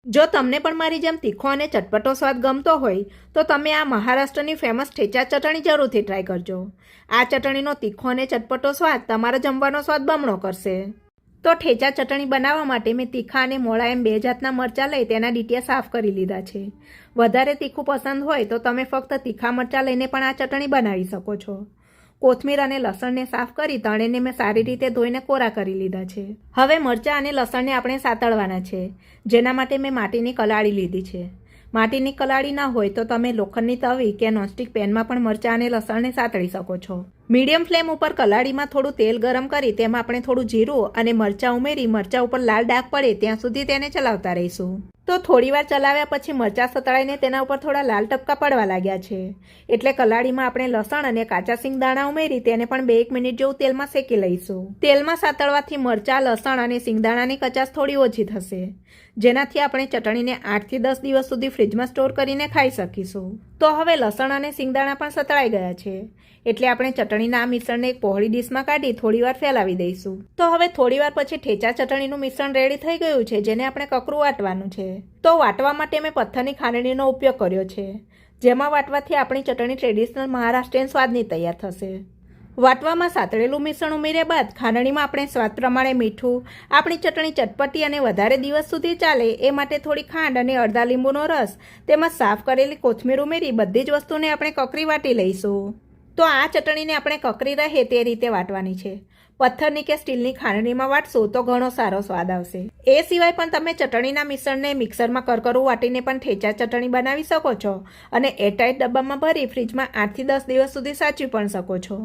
જો તમને પણ મારી જેમ તીખો અને ચટપટો સ્વાદ ગમતો હોય તો તમે આ મહારાષ્ટ્રની ફેમસ ઠેચા ચટણી જરૂરથી ટ્રાય કરજો. આ ચટણીનો તીખો અને ચટપટો સ્વાદ તમારા જમવાનો સ્વાદ બમણો કરશે. તો ઠેચા ચટણી બનાવવા માટે મેં તીખા અને મોળા એમ 2 જાતના મરચાં લઈ તેના ડીટીયા સાફ કરી લીધા છે. વધારે તીખું પસંદ હોય તો તમે ફક્ત તીખા મરચાં લઈને પણ આ ચટણી બનાવી શકો છો. કોથમીર અને લસણને સાફ કરી તળીને મેં સારી રીતે ધોઈને કોરા કરી લીધા છે. હવે મરચાં અને લસણને આપણે સાતળવાના છે, જેના માટે મેં માટીની કલાળી લીધી છે. માટીની કલાળી ના હોય તો તમે લોખંડની તવી કે નોનસ્ટિક પેનમાં પણ મરચાં અને લસણને સાતળી શકો છો. મીડિયમ ફ્લેમ ઉપર કલાળીમાં થોડું તેલ ગરમ કરી તેમાં આપણે થોડું જીરું અને મરચાં ઉમેરી મરચાં ઉપર લાલ ડાઘ પડે ત્યાં સુધી તેને ચલાવતા રહીશું. તો થોડીવાર ચલાવ્યા પછી મરચાં સતળાઈને તેના ઉપર થોડા લાલ ટપકા પડવા લાગ્યા છે, એટલે કલાળીમાં આપણે લસણ અને કાચા સિંગદાણા ઉમેરી તેને પણ 2-1 મિનિટ જેવું તેલમાં શેકી લઈશું. તેલમાં સાતળવાથી મરચાં, લસણ અને સિંગદાણાની કચાશ થોડી ઓછી થશે, જેનાથી આપણે ચટણીને 8 થી 10 દિવસ સુધી ફ્રીજમાં સ્ટોર કરીને ખાઈ શકીશું. તો હવે લસણ અને સિંગદાણા પણ સતળાઈ ગયા છે, એટલે આપણે ચટણીના આ મિશ્રણને એક પહોળી ડીશમાં કાઢી થોડીવાર ફેલાવી દઈશું. તો હવે થોડીવાર પછી ઠેચા ચટણીનું મિશ્રણ રેડી થઈ ગયું છે, જેને આપણે કકરું વાટવાનું છે. તો વાટવા માટે મેં પથ્થરની ખાંડણીનો ઉપયોગ કર્યો છે, જેમાં વાટવાથી આપણી ચટણી ટ્રેડિશનલ મહારાષ્ટ્રીયન સ્વાદની તૈયાર થશે. વાટવામાં સાતળેલું મિશ્રણ ઉમેર્યા બાદ ખાંડણીમાં આપણે સ્વાદ પ્રમાણે મીઠું, આપણી ચટણી ચટપટી અને વધારે દિવસ સુધી ચાલે એ માટે થોડી ખાંડ અને અડધા લીંબુનો રસ, તેમજ સાફ કરેલી કોથમીર ઉમેરી બધી જ વસ્તુને આપણે કકરી વાટી લઈશું. તો આ ચટણીને આપણે કકરી રહે તે રીતે વાટવાની છે. પથ્થરની કે સ્ટીલની ખાંડણીમાં વાટશું તો ઘણો સારો સ્વાદ આવશે. એ સિવાય પણ તમે ચટણીના મિશ્રણને મિક્સરમાં કરકરું વાટીને પણ ઠેચા ચટણી બનાવી શકો છો અને એરટાઇટ ડબ્બામાં ભરી ફ્રીજમાં 8 થી 10 દિવસ સુધી સાચવી પણ શકો છો.